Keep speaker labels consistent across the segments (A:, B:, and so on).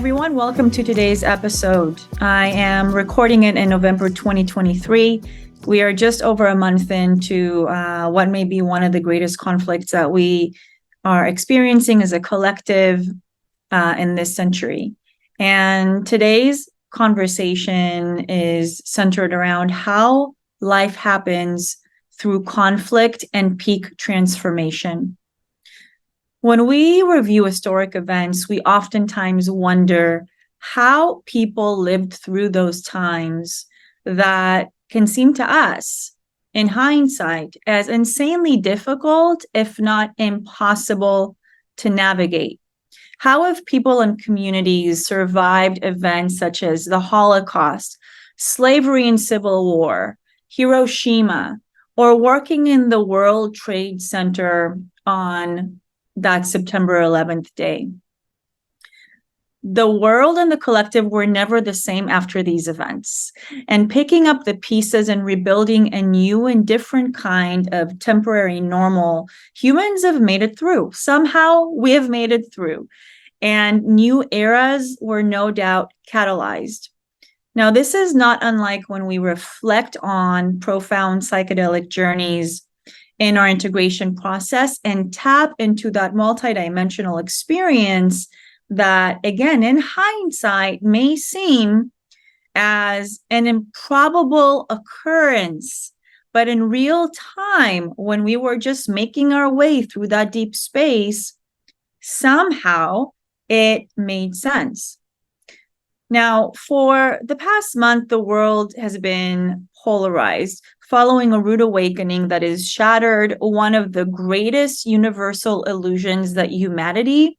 A: everyone. Welcome to today's episode. I am recording it in November 2023. We are just over a month into what may be one of the greatest conflicts that we are experiencing as a collective in this century. And today's conversation is centered around how life happens through conflict and peak transformation. When we review historic events, we oftentimes wonder how people lived through those times that can seem to us, in hindsight, as insanely difficult, if not impossible, to navigate. How have people and communities survived events such as the Holocaust, slavery and civil war, Hiroshima, or working in the World Trade Center on that September 11th day? The world and the collective were never the same after these events. And picking up the pieces and rebuilding a new and different kind of temporary normal, humans have made it through. Somehow we have made it through. And new eras were no doubt catalyzed. Now, this is not unlike when we reflect on profound psychedelic journeys in our integration process and tap into that multidimensional experience that, again, in hindsight, may seem as an improbable occurrence. But in real time, when we were just making our way through that deep space, somehow it made sense. Now, for the past month, the world has been polarized, following a rude awakening that has shattered one of the greatest universal illusions that humanity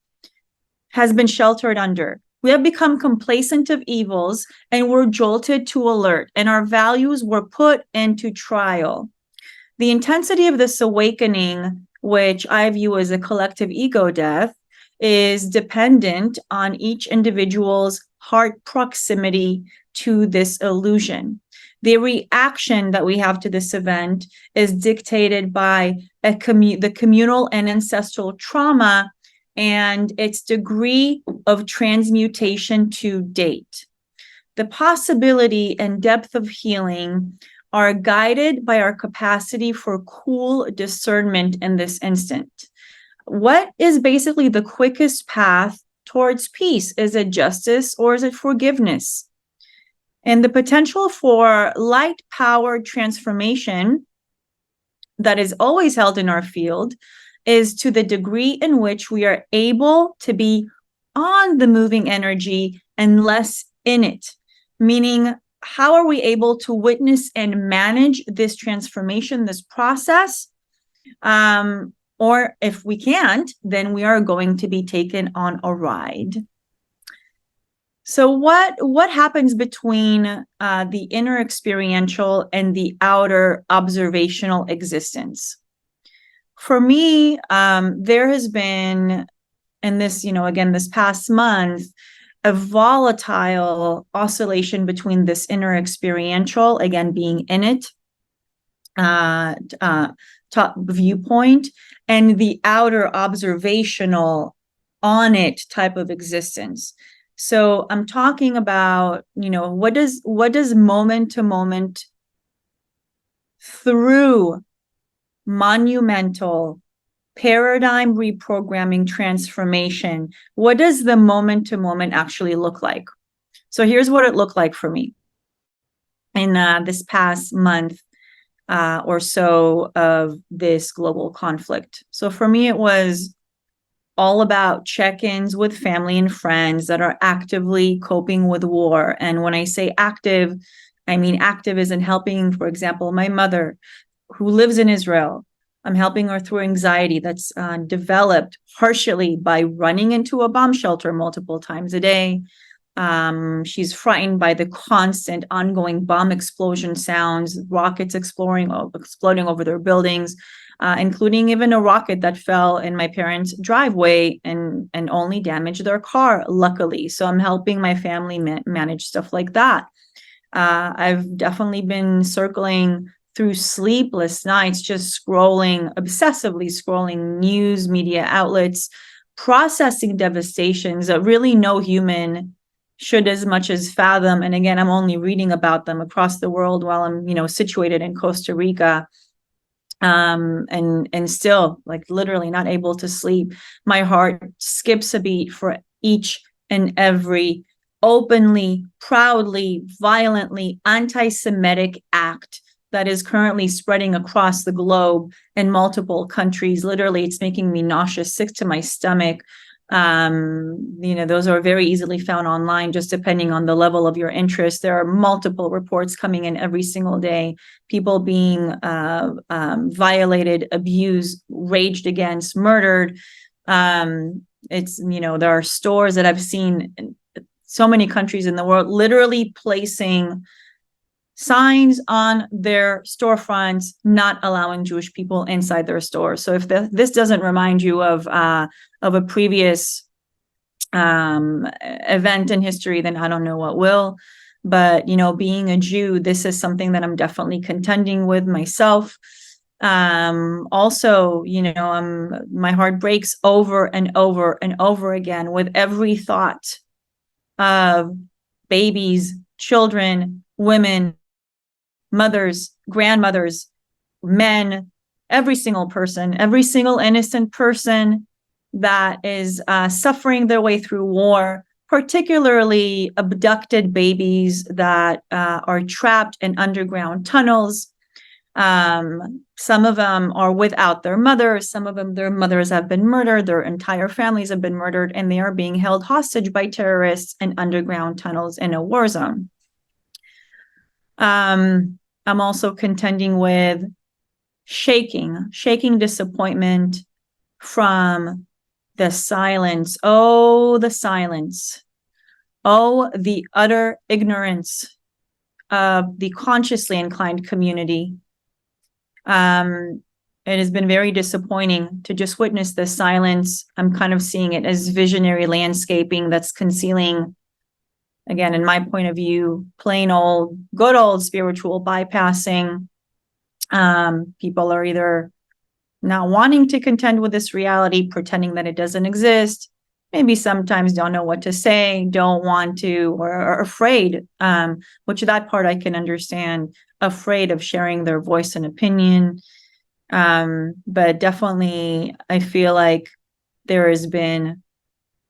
A: has been sheltered under. We have become complacent of evils and were jolted to alert, and our values were put into trial. The intensity of this awakening, which I view as a collective ego death, is dependent on each individual's heart proximity to this illusion. The reaction that we have to this event is dictated by the communal and ancestral trauma and its degree of transmutation to date. The possibility and depth of healing are guided by our capacity for cool discernment in this instant. What is basically the quickest path towards peace? Is it justice or is it forgiveness? And the potential for light-powered transformation that is always held in our field is to the degree in which we are able to be on the moving energy and less in it. Meaning, how are we able to witness and manage this transformation, this process? Or if we can't, then we are going to be taken on a ride. So what happens between the inner experiential and the outer observational existence? For me, there has been, in this, again, this past month, a volatile oscillation between this inner experiential, again, being in it, top viewpoint, and the outer observational on it type of existence. So I'm talking about, what does moment to moment through monumental paradigm reprogramming transformation, what does the moment to moment actually look like? So here's what it looked like for me in this past month or so of this global conflict. So for me, it was all about check-ins with family and friends that are actively coping with war. And when I say active, I mean active as in helping, for example, my mother who lives in Israel. I'm helping her through anxiety that's developed partially by running into a bomb shelter multiple times a day. She's frightened by the constant ongoing bomb explosion sounds, rockets exploding over their buildings, including even a rocket that fell in my parents' driveway and only damaged their car, luckily. So I'm helping my family manage stuff like that. I've definitely been circling through sleepless nights, just obsessively scrolling news media outlets, processing devastations that really no human should as much as fathom. And again, I'm only reading about them across the world while I'm, situated in Costa Rica. And still, like, literally not able to sleep. My heart skips a beat for each and every openly, proudly, violently anti-Semitic act that is currently spreading across the globe in multiple countries. Literally, it's making me nauseous, sick to my stomach. Those are very easily found online, just depending on the level of your interest. There are multiple reports coming in every single day, people being violated, abused, raged against, murdered. There are stores that I've seen in so many countries in the world literally placing signs on their storefronts not allowing Jewish people inside their stores. So if this doesn't remind you of a previous event in history, then I don't know what will. But being a Jew, this is something that I'm definitely contending with myself. Also, my heart breaks over and over and over again with every thought of babies, children, women, mothers, grandmothers, men, every single person, every single innocent person that is suffering their way through war, particularly abducted babies that are trapped in underground tunnels. Some of them are without their mothers. Some of them, their mothers have been murdered. Their entire families have been murdered, and they are being held hostage by terrorists in underground tunnels in a war zone. I'm also contending with shaking disappointment from the silence. Oh, the silence. Oh, the utter ignorance of the consciously inclined community. It has been very disappointing to just witness this silence. I'm kind of seeing it as visionary landscaping that's concealing, again, in my point of view, plain old, good old spiritual bypassing. People are either not wanting to contend with this reality, pretending that it doesn't exist, maybe sometimes don't know what to say, don't want to, or are afraid, which that part I can understand, afraid of sharing their voice and opinion. But definitely, I feel like there has been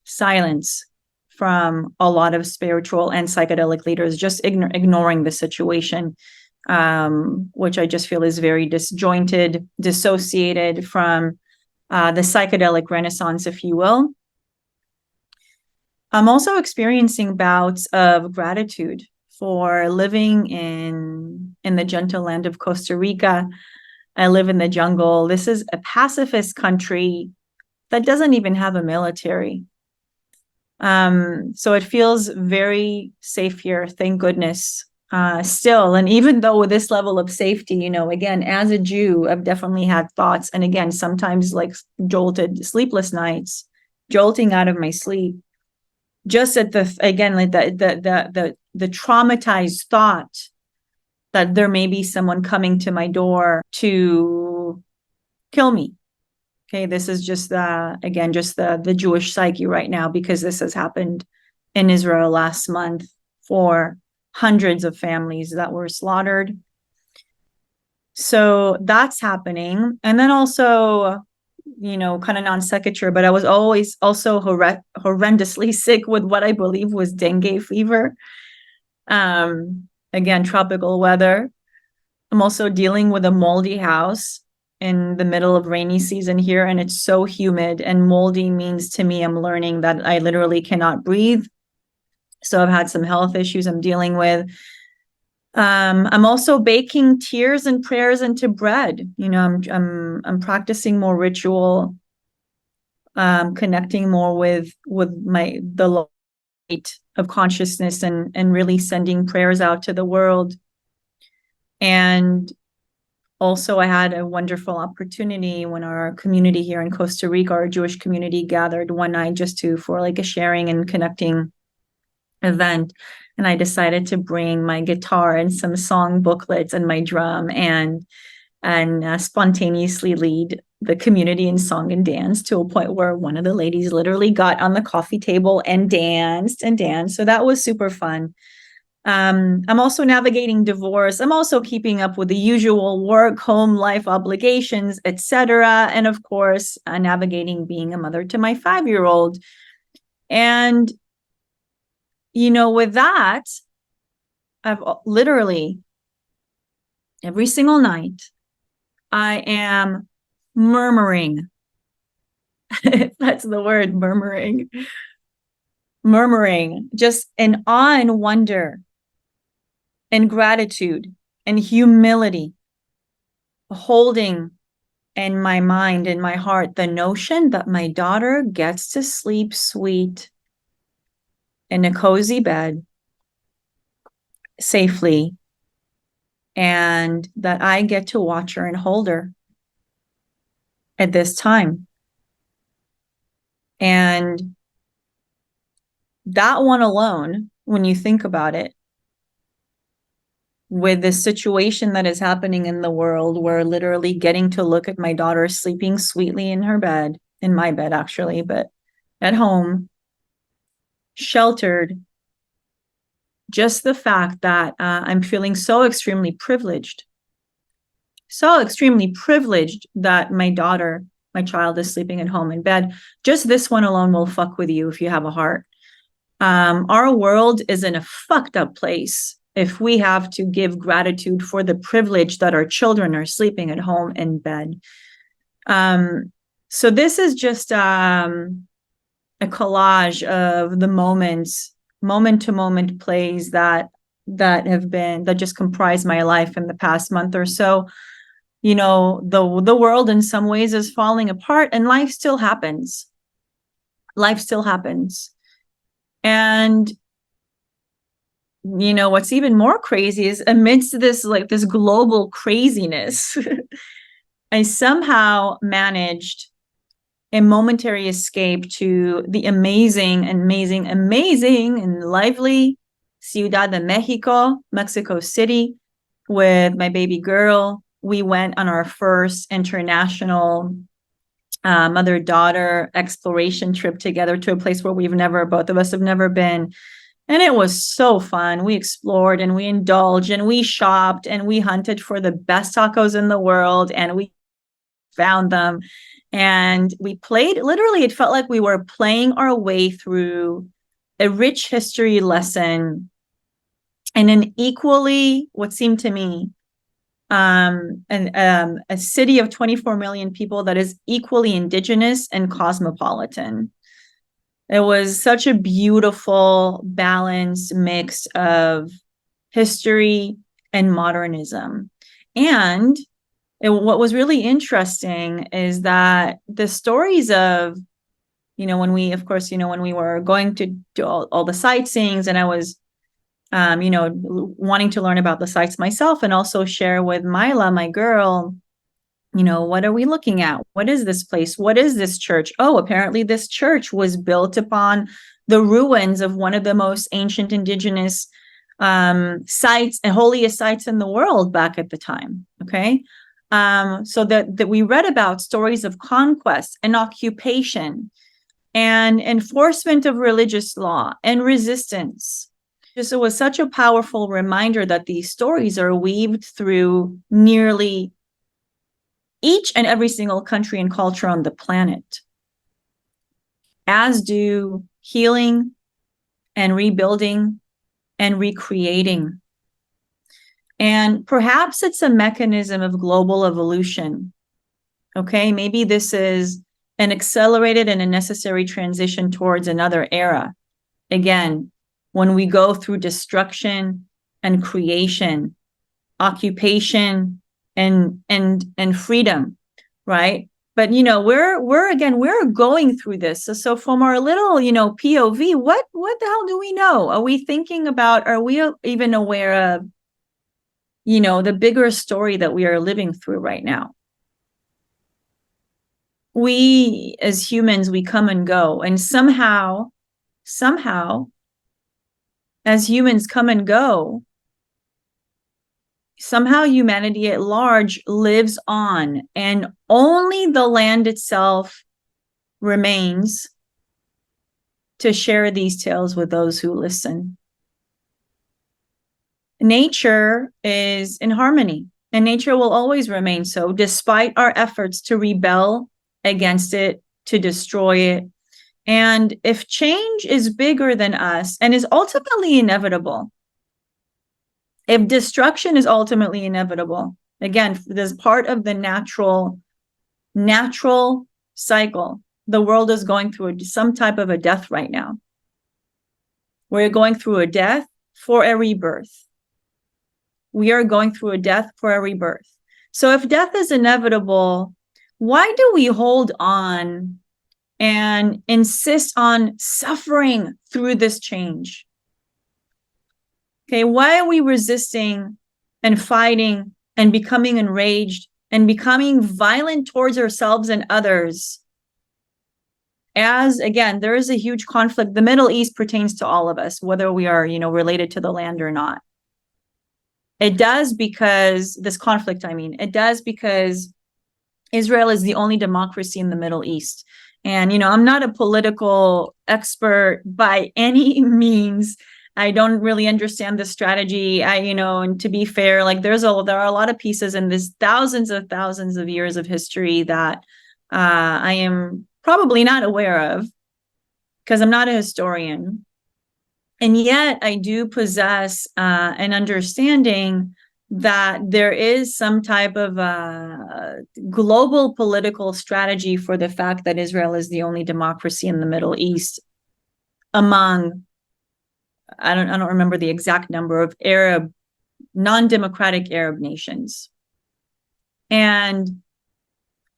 A: silence from a lot of spiritual and psychedelic leaders, just ignoring the situation, which I just feel is very disjointed, dissociated from the psychedelic renaissance, if you will. I'm also experiencing bouts of gratitude for living in the gentle land of Costa Rica. I live in the jungle. This is a pacifist country that doesn't even have a military. So it feels very safe here, thank goodness. Still, and even though with this level of safety, again, as a Jew, I've definitely had thoughts, and again, sometimes like jolted, sleepless nights, jolting out of my sleep, just at the traumatized thought that there may be someone coming to my door to kill me. Okay, this is just the Jewish psyche right now, because this has happened in Israel last month for hundreds of families that were slaughtered. So that's happening. And then also, kind of non sequitur, but I was always also horrendously sick with what I believe was dengue fever. Again, tropical weather. I'm also dealing with a moldy house in the middle of rainy season here, and it's so humid, and moldy means to me, I'm learning that I literally cannot breathe. So I've had some health issues I'm dealing with. I'm also baking tears and prayers into bread. I'm practicing more ritual, connecting more with the light of consciousness, and really sending prayers out to the world. And also, I had a wonderful opportunity when our community here in Costa Rica, our Jewish community, gathered one night just for like a sharing and connecting event. And I decided to bring my guitar and some song booklets and my drum and spontaneously lead the community in song and dance, to a point where one of the ladies literally got on the coffee table and danced and danced. So that was super fun. I'm also navigating divorce. I'm also keeping up with the usual work, home life obligations, etc. And of course, navigating being a mother to my 5-year-old. And, with that, I've literally every single night, I am murmuring. That's the word, murmuring. Murmuring, just in awe and wonder and gratitude and humility, holding in my mind, in my heart, the notion that my daughter gets to sleep sweet in a cozy bed safely, and that I get to watch her and hold her at this time. And that one alone, when you think about it, with the situation that is happening in the world, where literally getting to look at my daughter sleeping sweetly in her bed, in my bed actually, but at home, sheltered, just the fact that I'm feeling so extremely privileged that my child is sleeping at home in bed. Just this one alone will fuck with you if you have a heart. Our world is in a fucked up place if we have to give gratitude for the privilege that our children are sleeping at home in bed. So this is just a collage of the moment-to-moment plays that just comprise my life in the past month or so. The world in some ways is falling apart, and life still happens. And what's even more crazy is, amidst this global craziness, I somehow managed a momentary escape to the amazing and lively Ciudad de Mexico, Mexico City, with my baby girl. We went on our first international mother-daughter exploration trip together to a place where both of us have never been. And it was so fun. We explored and we indulged and we shopped and we hunted for the best tacos in the world, and we found them. And we played, literally, it felt like we were playing our way through a rich history lesson in an equally, what seemed to me, a city of 24 million people that is equally indigenous and cosmopolitan. It was such a beautiful, balanced mix of history and modernism. And what was really interesting is that the stories of, when we were going to do all the sightseeings, and I was, wanting to learn about the sites myself and also share with Mila, my girl, what are we looking at? What is this place? What is this church? Oh, apparently this church was built upon the ruins of one of the most ancient indigenous sites and holiest sites in the world back at the time. Okay. So that we read about stories of conquest and occupation and enforcement of religious law and resistance. Just, it was such a powerful reminder that these stories are weaved through nearly each and every single country and culture on the planet, as do healing and rebuilding and recreating. And perhaps it's a mechanism of global evolution. Okay, maybe this is an accelerated and a necessary transition towards another era. Again, when we go through destruction and creation, occupation and freedom, right? But we're going through this. So from our little POV, what the hell do we know? Are we thinking about? Are we even aware of the bigger story that we are living through right now? We as humans, we come and go, and somehow, as humans come and go, somehow humanity at large lives on, and only the land itself remains to share these tales with those who listen. Nature is in harmony, and nature will always remain so, despite our efforts to rebel against it, to destroy it. And if change is bigger than us and is ultimately inevitable, if destruction is ultimately inevitable, again, this part of the natural cycle, the world is going through some type of a death right now. We're going through a death for a rebirth. We are going through a death for a rebirth. So if death is inevitable, why do we hold on and insist on suffering through this change? Okay, why are we resisting and fighting and becoming enraged and becoming violent towards ourselves and others? As, again, there is a huge conflict. The Middle East pertains to all of us, whether we are, related to the land or not. It does because it does because Israel is the only democracy in the Middle East. And, I'm not a political expert by any means. I don't really understand the strategy. And to be fair, like there are a lot of pieces in this thousands of years of history that I am probably not aware of because I'm not a historian. And yet I do possess an understanding that there is some type of global political strategy for the fact that Israel is the only democracy in the Middle East among, I don't remember the exact number of non-democratic Arab nations. And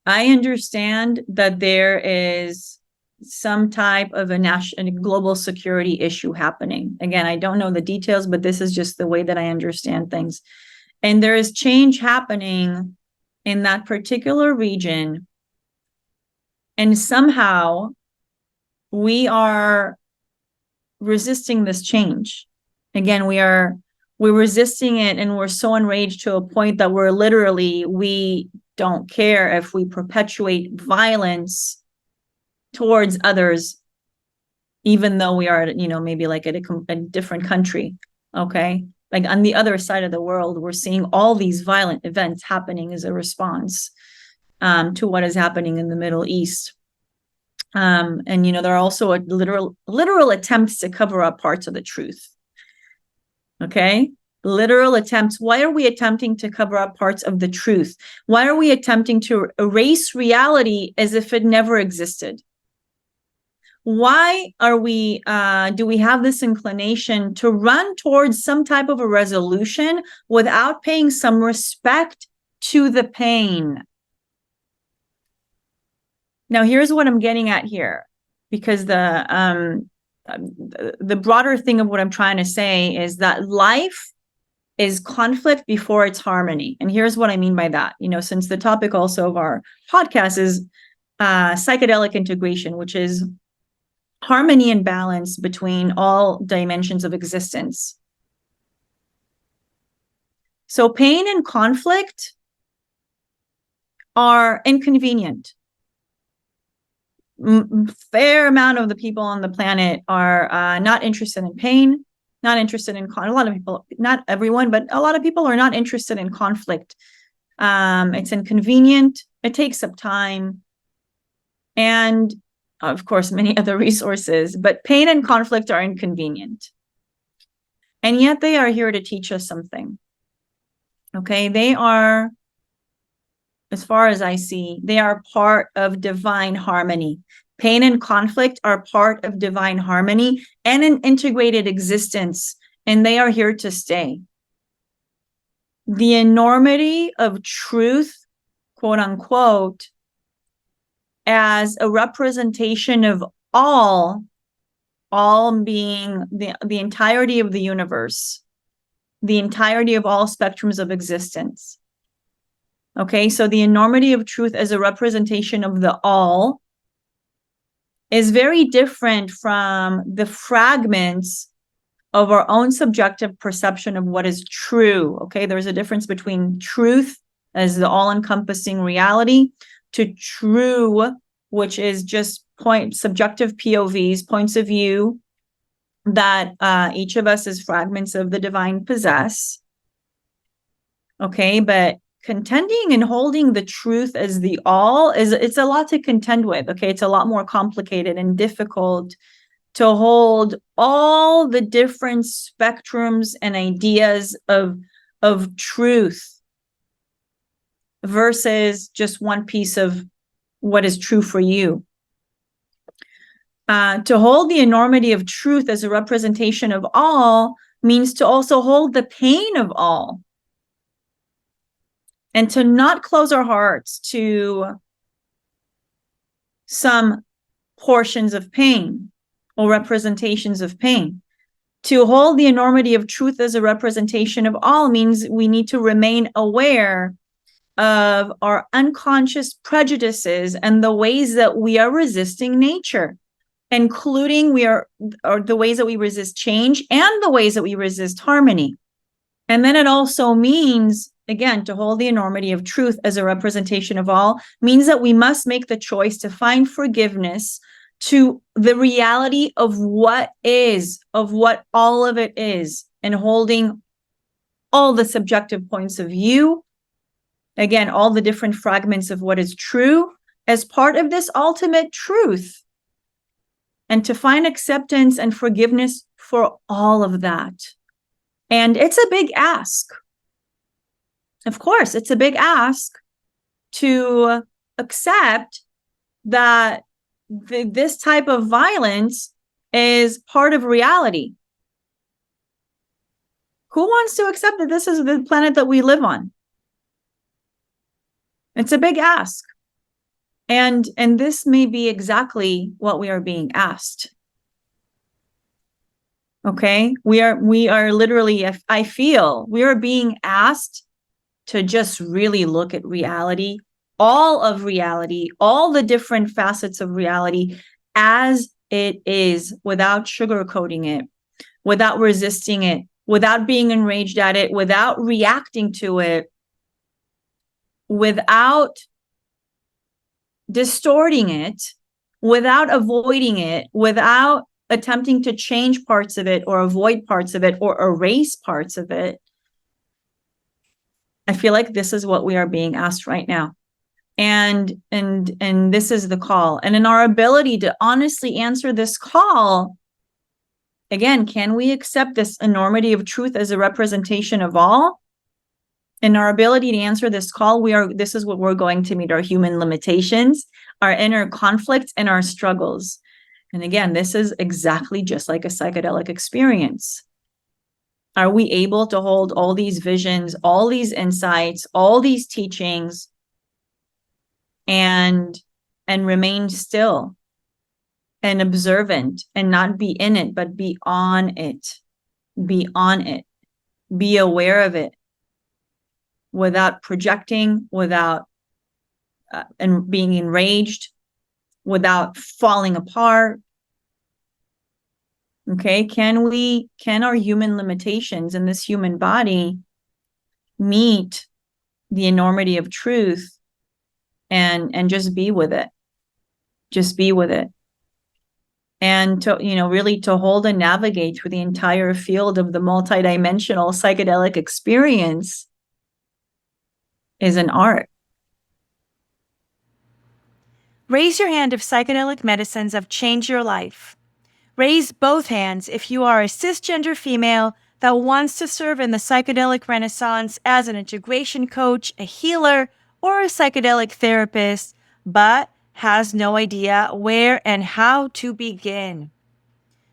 A: I understand that there is some type of a global security issue happening. Again, I don't know the details, but this is just the way that I understand things. And there is change happening in that particular region. And somehow we are resisting this change. Again, we're resisting it, and we're so enraged to a point that we don't care if we perpetuate violence towards others, even though we are, maybe like at a different country. Okay. Like on the other side of the world, we're seeing all these violent events happening as a response to what is happening in the Middle East. And, there are also literal attempts to cover up parts of the truth. Okay. Literal attempts. Why are we attempting to cover up parts of the truth? Why are we attempting to erase reality as if it never existed? Why are we, do we have this inclination to run towards some type of a resolution without paying some respect to the pain? Now, here's what I'm getting at here, because the broader thing of what I'm trying to say is that life is conflict before it's harmony. And here's what I mean by that. Since the topic also of our podcast is psychedelic integration, which is harmony and balance between all dimensions of existence. So pain and conflict are inconvenient. Fair amount of the people on the planet are not interested in pain, not interested in a lot of people, not everyone, but a lot of people are not interested in conflict. It's inconvenient. It takes up time. And of course, many other resources, but pain and conflict are inconvenient. And yet they are here to teach us something. Okay, they are, as far as I see, they are part of divine harmony. Pain and conflict are part of divine harmony and an integrated existence, and they are here to stay. The enormity of truth, quote unquote, as a representation of all being the entirety of the universe, the entirety of all spectrums of existence. Okay, so the enormity of truth as a representation of the all is very different from the fragments of our own subjective perception of what is true. Okay, there's a difference between truth as the all-encompassing reality to true, which is just subjective POVs, points of view that each of us as fragments of the divine possess. Okay, but contending and holding the truth as the all it's a lot to contend with. Okay, it's a lot more complicated and difficult to hold all the different spectrums and ideas of truth versus just one piece of what is true for you. To hold the enormity of truth as a representation of all means to also hold the pain of all, and to not close our hearts to some portions of pain or representations of pain. To hold the enormity of truth as a representation of all means we need to remain aware of our unconscious prejudices and the ways that we are resisting nature, including the ways that we resist change and the ways that we resist harmony. And then it also means, again, to hold the enormity of truth as a representation of all means that we must make the choice to find forgiveness to the reality of what is, of what all of it is, and holding all the subjective points of view, again, all the different fragments of what is true as part of this ultimate truth, and to find acceptance and forgiveness for all of that. And it's a big ask. Of course, it's a big ask to accept that this type of violence is part of reality. Who wants to accept that this is the planet that we live on? It's a big ask. And this may be exactly what we are being asked. Okay, we are literally, I feel we are being asked to just really look at reality, all of reality, all the different facets of reality as it is, without sugarcoating it, without resisting it, without being enraged at it, without reacting to it, without distorting it, without avoiding it, without attempting to change parts of it or avoid parts of it or erase parts of it. I feel like this is what we are being asked right now. And this is the call. And in our ability to honestly answer this call, again, can we accept this enormity of truth as a representation of all? In our ability to answer this call, this is what we're going to meet: our human limitations, our inner conflicts, and our struggles. And again, this is exactly just like a psychedelic experience. Are we able to hold all these visions, all these insights, all these teachings, and remain still and observant and not be in it, but be on it, be aware of it, without projecting, without and being enraged, without falling apart? Okay, can our human limitations in this human body meet the enormity of truth and just be with it? Just be with it. And to, really to hold and navigate through the entire field of the multidimensional psychedelic experience is an art.
B: Raise your hand if psychedelic medicines have changed your life. Raise both hands if you are a cisgender female that wants to serve in the psychedelic renaissance as an integration coach, a healer, or a psychedelic therapist, but has no idea where and how to begin.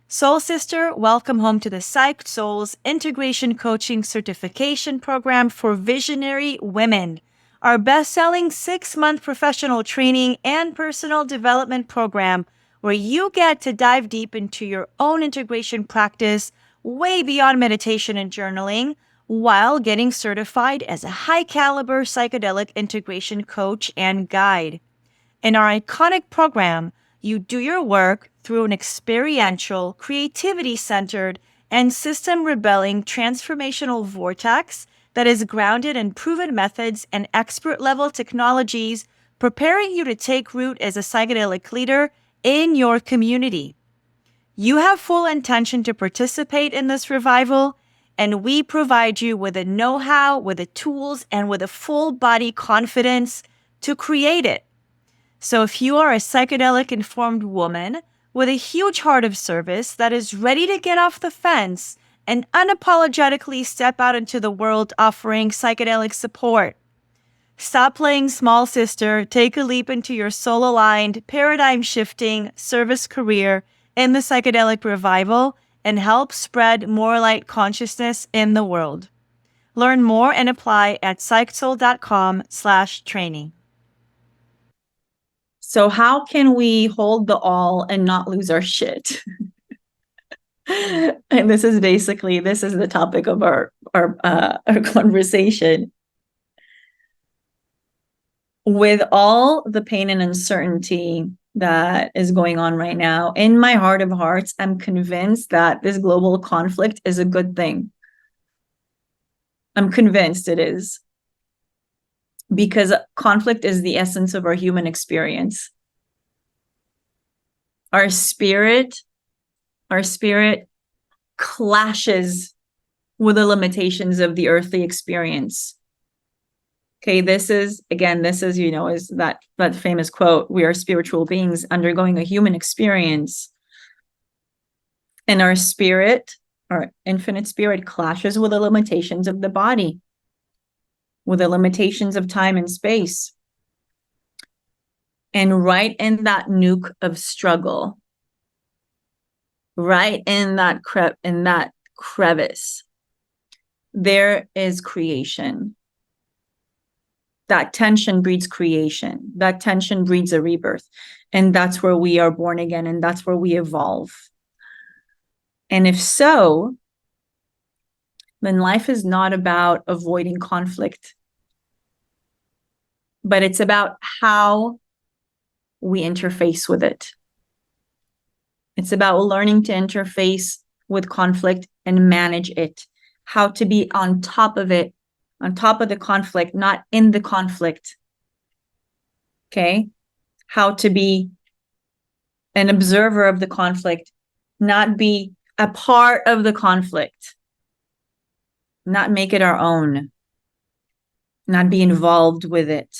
B: Soul Sister, welcome home to the Psyched Souls Integration Coaching Certification Program for Visionary Women, our best-selling 6-month professional training and personal development program where you get to dive deep into your own integration practice way beyond meditation and journaling while getting certified as a high-caliber psychedelic integration coach and guide. In our iconic program, you do your work through an experiential, creativity-centered, and system rebelling transformational vortex that is grounded in proven methods and expert level technologies, preparing you to take root as a psychedelic leader in your community. You have full intention to participate in this revival, and we provide you with the know-how, with the tools, and with a full body confidence to create it. So if you are a psychedelic informed woman with a huge heart of service that is ready to get off the fence and unapologetically step out into the world offering psychedelic support, stop playing small sister, take a leap into your soul-aligned, paradigm-shifting service career in the psychedelic revival and help spread more light consciousness in the world. Learn more and apply at psychsoul.com/training.
A: So how can we hold the all and not lose our shit? And this is the topic of our conversation. With all the pain and uncertainty that is going on right now, in my heart of hearts, I'm convinced that this global conflict is a good thing. I'm convinced it is. Because conflict is the essence of our human experience. Our spirit clashes with the limitations of the earthly experience. Okay, this is, is that famous quote, we are spiritual beings undergoing a human experience. And our infinite spirit clashes with the limitations of the body, with the limitations of time and space. And right in that nuke of struggle, right in that crevice, there is creation. That tension breeds creation. That tension breeds a rebirth. And that's where we are born again, and that's where we evolve. And if so, then life is not about avoiding conflict, but it's about how we interface with it. It's about learning to interface with conflict and manage it, how to be on top of it, on top of the conflict, not in the conflict. Okay? How to be an observer of the conflict, not be a part of the conflict, not make it our own, not be involved with it,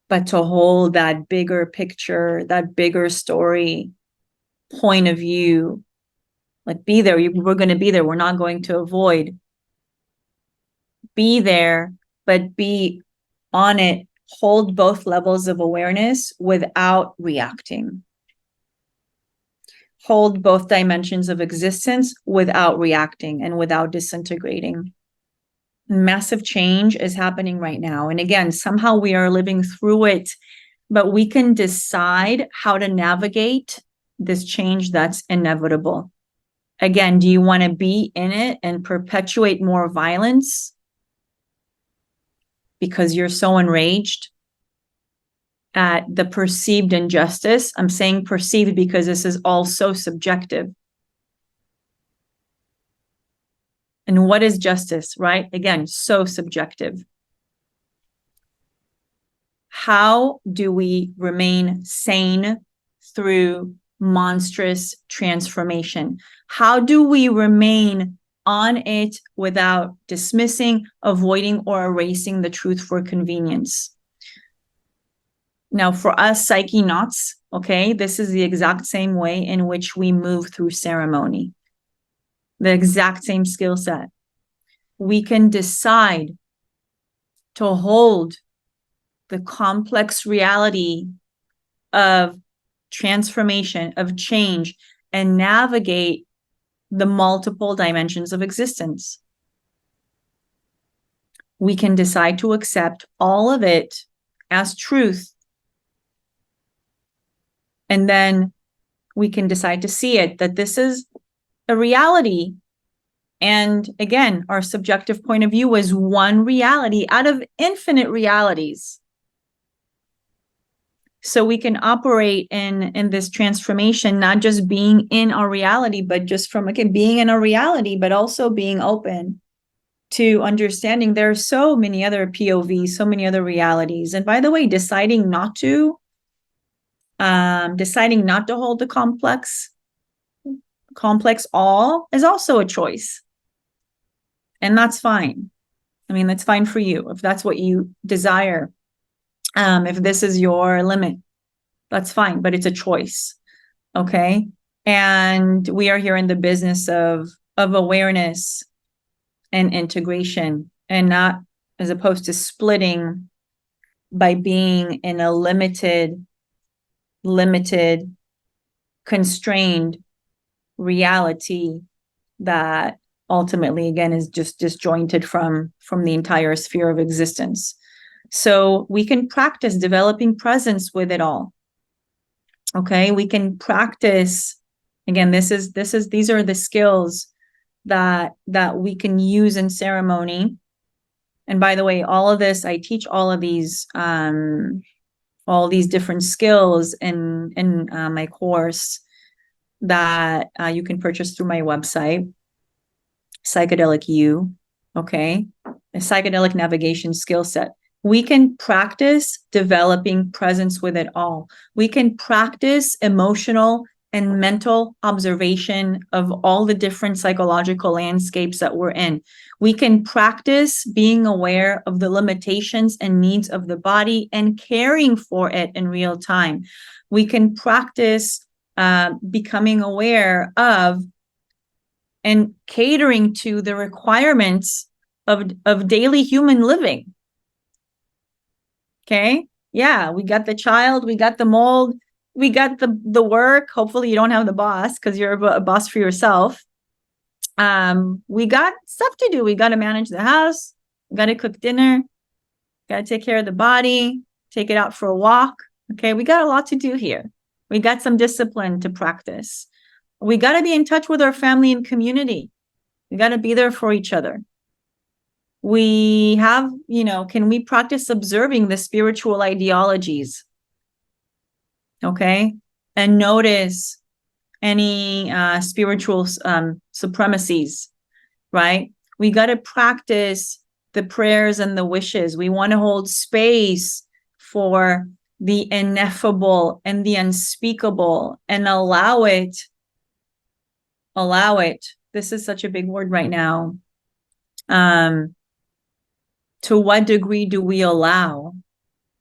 A: but to hold that bigger picture, that bigger story, point of view, like be there. We're going to be there. We're not going to avoid. Be there, but be on it. Hold both levels of awareness without reacting. Hold both dimensions of existence without reacting and without disintegrating. Massive change is happening right now. And again, somehow we are living through it, but we can decide how to navigate this change that's inevitable. Again, do you want to be in it and perpetuate more violence because you're so enraged at the perceived injustice? I'm saying perceived because this is all so subjective. And what is justice, right? Again, so subjective. How do we remain sane through monstrous transformation? How do we remain on it without dismissing, avoiding, or erasing the truth for convenience? Now, for us psyche knots, okay, this is the exact same way in which we move through ceremony. The exact same skill set. We can decide to hold the complex reality of transformation, of change, and navigate the multiple dimensions of existence. We can decide to accept all of it as truth. And then we can decide to see it, that this is a reality. And again, our subjective point of view is one reality out of infinite realities. So we can operate in this transformation, not just being in our reality, but just from, again, being in our reality, but also being open to understanding there are so many other POVs, so many other realities. And by the way, deciding not to hold the complex all is also a choice. And that's fine. I mean, that's fine for you if that's what you desire. If this is your limit, that's fine, but it's a choice. Okay. And we are here in the business of awareness and integration, and not as opposed to splitting by being in a limited, constrained reality that ultimately, again, is just disjointed from the entire sphere of existence. So we can practice developing presence with it all. Okay, we can practice, again, these are the skills that we can use in ceremony. And by the way, all of this, I teach all these different skills in my course that you can purchase through my website, Psychedelic U, okay? A psychedelic navigation skill set. We can practice developing presence with it all. We can practice emotional and mental observation of all the different psychological landscapes that we're in. We can practice being aware of the limitations and needs of the body and caring for it in real time. We can practice becoming aware of and catering to the requirements of daily human living. Okay. Yeah, we got the child, we got the mold, we got the work. Hopefully you don't have the boss because you're a boss for yourself. We got stuff to do. We got to manage the house, got to cook dinner, got to take care of the body, take it out for a walk. Okay, we got a lot to do here. We got some discipline to practice. We got to be in touch with our family and community. We got to be there for each other. We have, can we practice observing the spiritual ideologies? Okay. And notice any spiritual supremacies, right? We got to practice the prayers and the wishes. We want to hold space for the ineffable and the unspeakable and allow it. This is such a big word right now. To what degree do we allow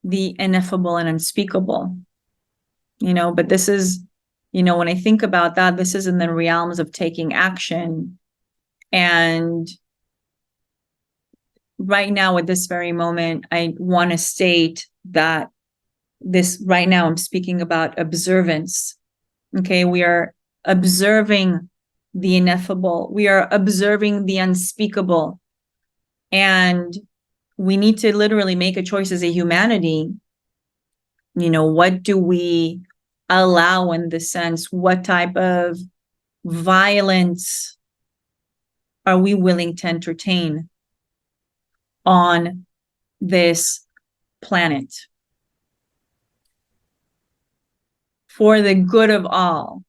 A: the ineffable and unspeakable? But this is, when I think about that, this is in the realms of taking action. And right now, at this very moment, I want to state that right now, I'm speaking about observance. Okay, we are observing the ineffable. We are observing the unspeakable. And we need to literally make a choice as a humanity. What do we allow in the sense? What type of violence are we willing to entertain on this planet for the good of all,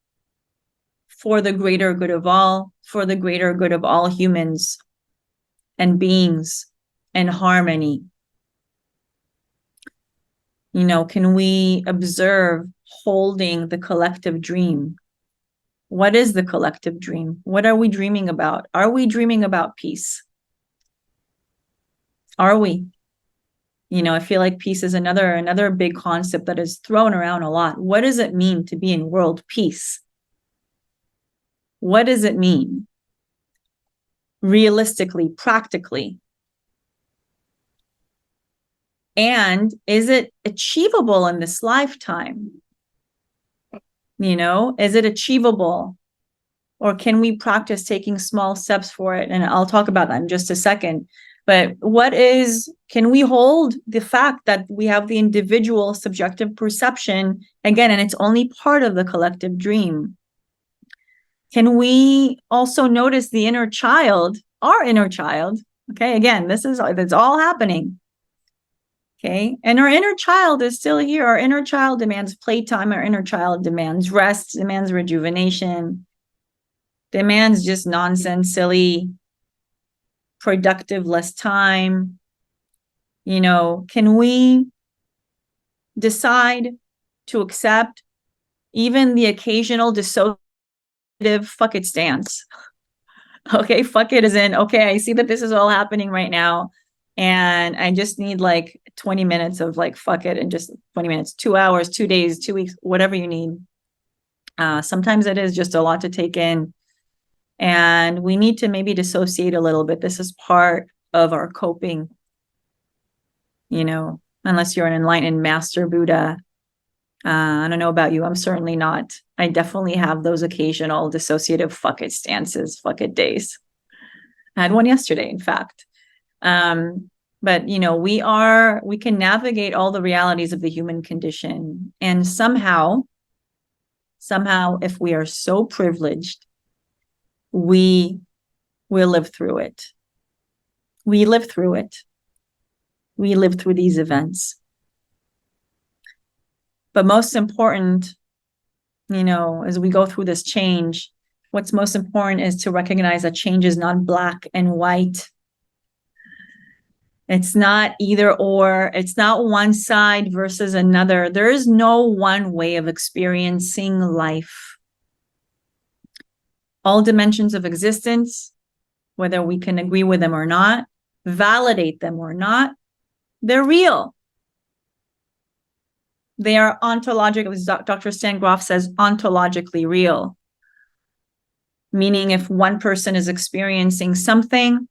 A: for the greater good of all, for the greater good of all humans and beings and harmony? Can we observe holding the collective dream? What is the collective dream? What are we dreaming about? Are we dreaming about peace? Are we? I feel like peace is another big concept that is thrown around a lot. What does it mean to be in world peace? What does it mean? Realistically, practically. And is it achievable in this lifetime? Is it achievable? Or can we practice taking small steps for it? And I'll talk about that in just a second. But can we hold the fact that we have the individual subjective perception, again, and it's only part of the collective dream? Can we also notice the inner child, our inner child? Okay, again, it's all happening. Okay. And our inner child is still here. Our inner child demands playtime. Our inner child demands rest, demands rejuvenation, demands just nonsense, silly, productive, less time. Can we decide to accept even the occasional dissociative fuck it stance? Okay, fuck it is in, okay, I see that this is all happening right now. And I just need like 20 minutes of like, fuck it. And just 20 minutes, 2 hours, 2 days, 2 weeks, whatever you need. Sometimes it is just a lot to take in. And we need to maybe dissociate a little bit. This is part of our coping, unless you're an enlightened master Buddha. I don't know about you. I'm certainly not. I definitely have those occasional dissociative fuck it stances, fuck it days. I had one yesterday, in fact. But we can navigate all the realities of the human condition. And somehow, if we are so privileged, we will live through it. We live through it. We live through these events. But most important, as we go through this change, what's most important is to recognize that change is not black and white. It's not either or. It's not one side versus another. There is no one way of experiencing life. All dimensions of existence, whether we can agree with them or not, validate them or not, they're real. They are ontological, as Dr. Stan Grof says, ontologically real. Meaning if one person is experiencing something,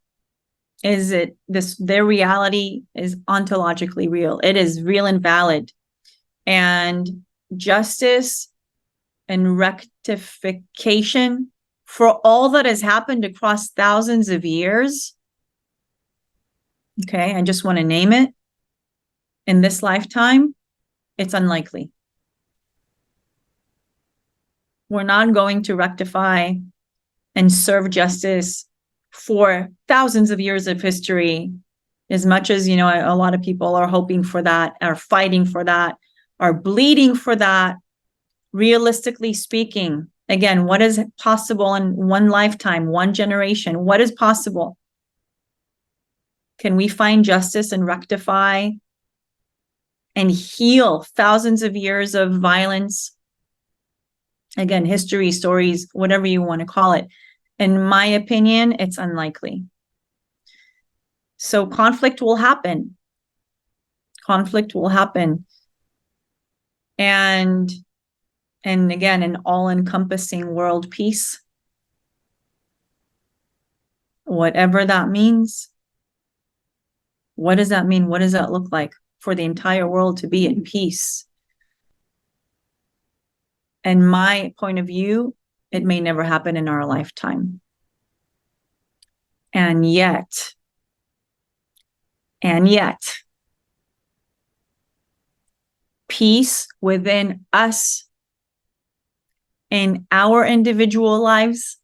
A: their reality is ontologically real. It is real and valid. And justice and rectification for all that has happened across thousands of years. Okay, I just want to name it. In this lifetime, it's unlikely. We're not going to rectify and serve justice for thousands of years of history, as much as, a lot of people are hoping for that, are fighting for that, are bleeding for that. Realistically speaking, again, what is possible in one lifetime, one generation? What is possible? Can we find justice and rectify and heal thousands of years of violence? Again, history, stories, whatever you want to call it. In my opinion, it's unlikely. So conflict will happen. Conflict will happen. And again, an all-encompassing world peace, whatever that means. What does that mean? What does that look like for the entire world to be in peace? And my point of view, it may never happen in our lifetime. And yet, peace within us in our individual lives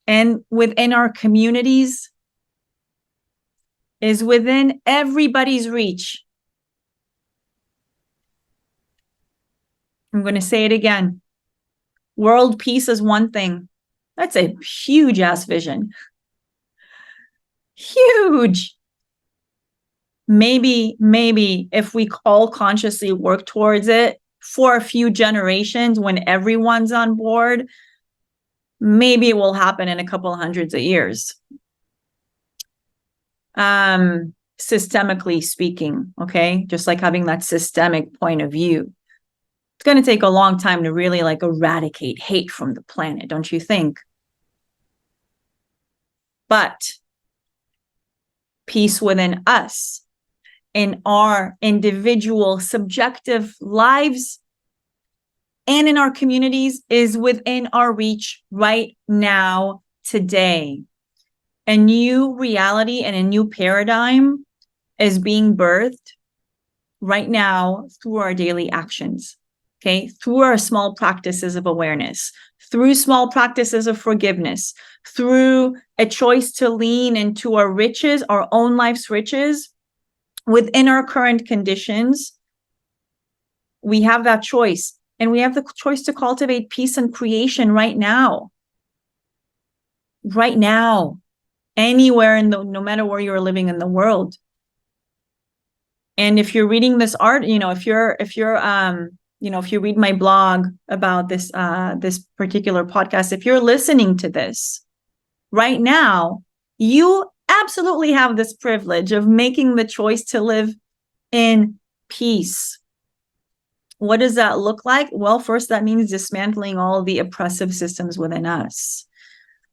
A: and within our communities is within everybody's reach. I'm going to say it again. World peace is one thing. That's a huge ass vision. Huge. Maybe if we all consciously work towards it for a few generations, when everyone's on board, maybe it will happen in a couple of hundreds of years. Systemically speaking, okay? Just like having that systemic point of view. It's going to take a long time to really like eradicate hate from the planet, don't you think? But peace within us, in our individual subjective lives and in our communities, is within our reach right now, today. A new reality and a new paradigm is being birthed right now through our daily actions. Okay, through our small practices of awareness, through small practices of forgiveness, through a choice to lean into our riches, our own life's riches, within our current conditions, we have that choice. And we have the choice to cultivate peace and creation right now. Right now. Anywhere no matter where you're living in the world. And if you're reading this art, if you read my blog about this particular podcast, if you're listening to this right now, you absolutely have this privilege of making the choice to live in peace. What does that look like? Well, first, that means dismantling all the oppressive systems within us,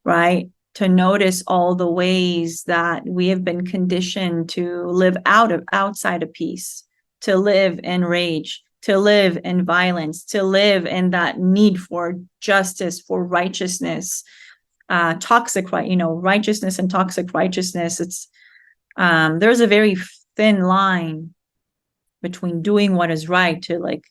A: right? To notice all the ways that we have been conditioned to live outside of peace, to live in rage, to live in violence, to live in that need for justice, for righteousness, righteousness and toxic righteousness. It's there's a very thin line between doing what is right to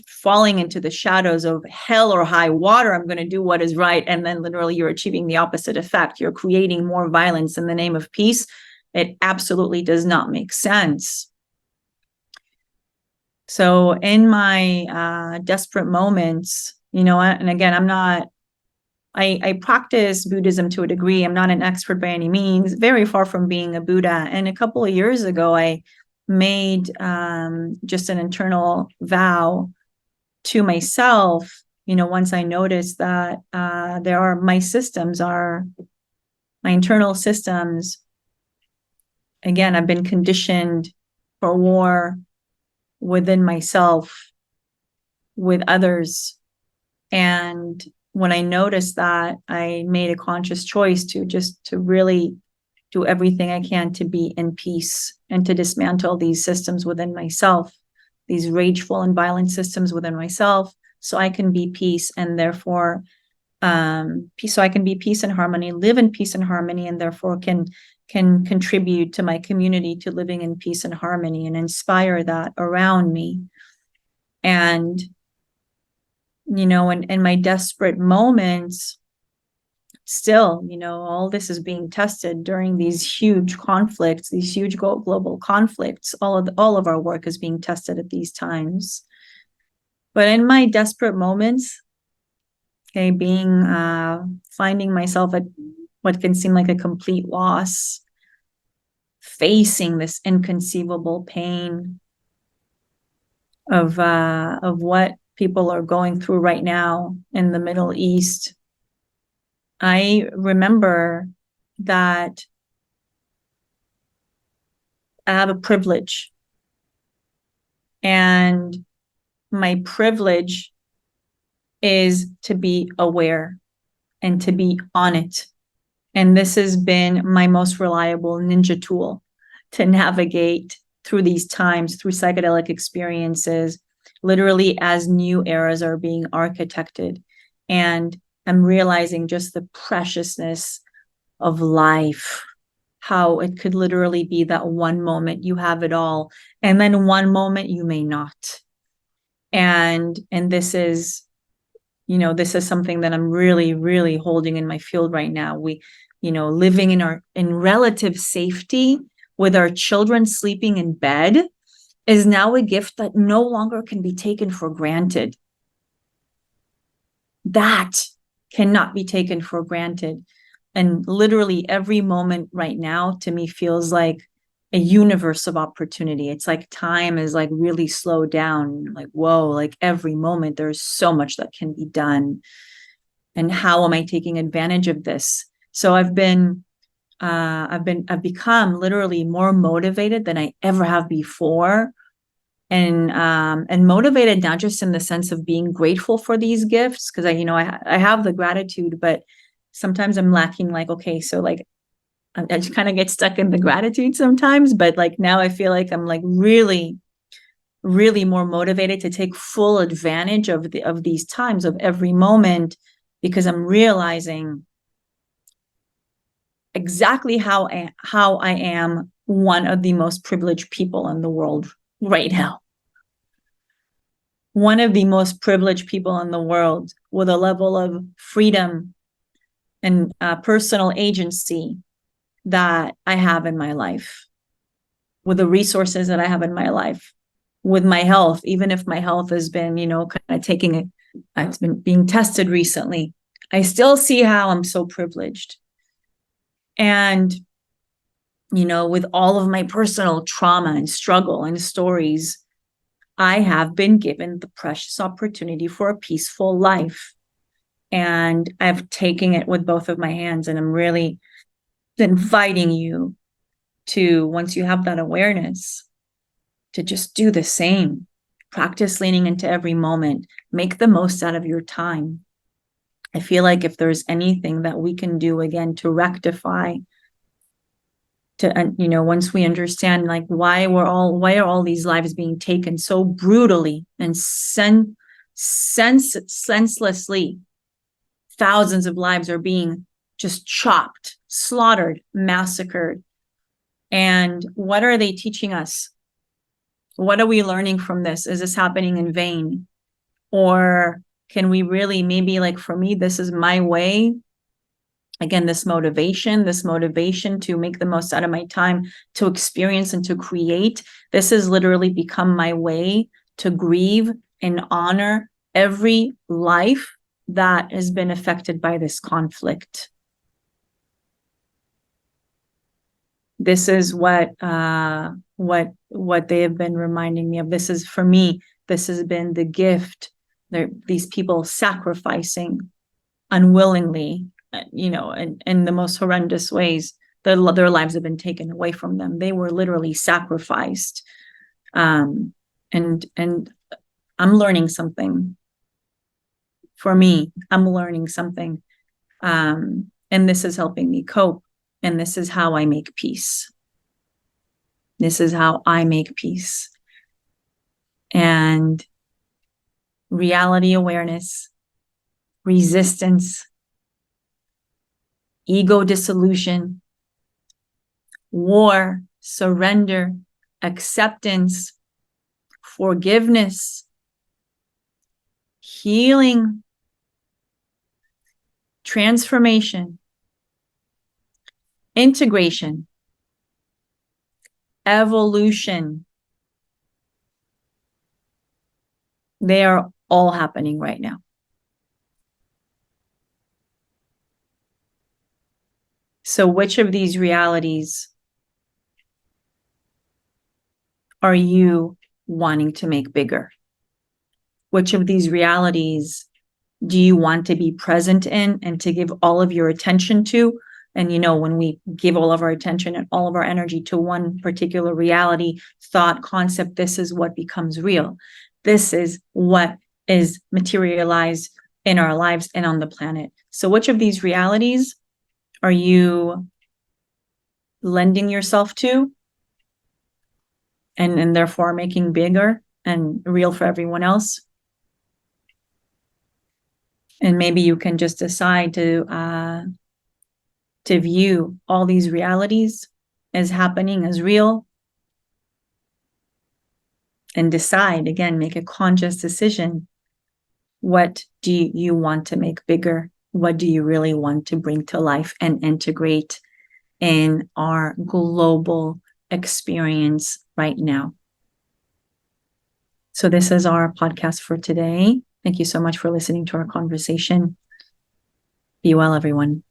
A: falling into the shadows of hell or high water. I'm going to do what is right. And then literally you're achieving the opposite effect. You're creating more violence in the name of peace. It absolutely does not make sense. So in my desperate moments, and again, I practice Buddhism to a degree. I'm not an expert by any means, very far from being a Buddha. And a couple of years ago, I made just an internal vow to myself, once I noticed that my internal systems, again, I've been conditioned for war within myself, with others. And when I noticed that, I made a conscious choice to really do everything I can to be in peace and to dismantle these systems within myself, these rageful and violent systems within myself, so I can be peace, and therefore so I can be peace and harmony, live in peace and harmony, and therefore can contribute to my community to living in peace and harmony and inspire that around me. And in my desperate moments, still, all this is being tested during these huge conflicts, these huge global conflicts. All of our work is being tested at these times. But in my desperate moments, finding myself at what can seem like a complete loss, facing this inconceivable pain of what people are going through right now in the Middle East, I remember that I have a privilege, and my privilege is to be aware and to be on it. And this has been my most reliable ninja tool to navigate through these times, through psychedelic experiences, literally as new eras are being architected. And I'm realizing just the preciousness of life, how it could literally be that one moment you have it all, and then one moment you may not. And this is something that I'm really, really holding in my field right now. We, living in relative safety with our children sleeping in bed is now a gift that no longer can be taken for granted. That cannot be taken for granted. And literally every moment right now to me feels like a universe of opportunity. It's like time is like really slowed down. Like, whoa, like every moment there's so much that can be done. And how am I taking advantage of this? So I've become literally more motivated than I ever have before. And motivated not just in the sense of being grateful for these gifts, because I have the gratitude, but sometimes I'm lacking, like, okay, so like I just kind of get stuck in the gratitude sometimes, but like now I feel like I'm like really, really more motivated to take full advantage of these times, of every moment, because I'm realizing exactly how I am one of the most privileged people in the world right now. One of the most privileged people in the world, with a level of freedom and personal agency that I have in my life, with the resources that I have in my life, with my health, even if my health has been, kind of it's been being tested recently, I still see how I'm so privileged. And, with all of my personal trauma and struggle and stories, I have been given the precious opportunity for a peaceful life. And I've taken it with both of my hands. And I'm really inviting you to, once you have that awareness, to just do the same. Practice leaning into every moment. Make the most out of your time. I feel like if there's anything that we can do again to rectify, once we understand like why are all these lives being taken so brutally and senselessly, thousands of lives are being just chopped, slaughtered, massacred. And what are they teaching us? What are we learning from this? Is this happening in vain? Or can we really, maybe like for me, this is my way. Again, this motivation to make the most out of my time, to experience and to create. This has literally become my way to grieve and honor every life that has been affected by this conflict. This is what they have been reminding me of. This is, for me, this has been the gift. These people sacrificing unwillingly, in the most horrendous ways. Their lives have been taken away from them. They were literally sacrificed. And I'm learning something. For me, I'm learning something. And this is helping me cope. And this is how I make peace. This is how I make peace. And reality awareness, resistance, ego dissolution, war, surrender, acceptance, forgiveness, healing, transformation, integration, evolution. They are all happening right now. So which of these realities are you wanting to make bigger? Which of these realities do you want to be present in and to give all of your attention to? And when we give all of our attention and all of our energy to one particular reality, thought, concept, this is what becomes real. This is what is materialized in our lives and on the planet. So which of these realities are you lending yourself to and therefore making bigger and real for everyone else? And maybe you can just decide to view all these realities as happening, as real, and decide, again, make a conscious decision. What do you want to make bigger? What do you really want to bring to life and integrate in our global experience right now? So this is our podcast for today. Thank you so much for listening to our conversation. Be well, everyone.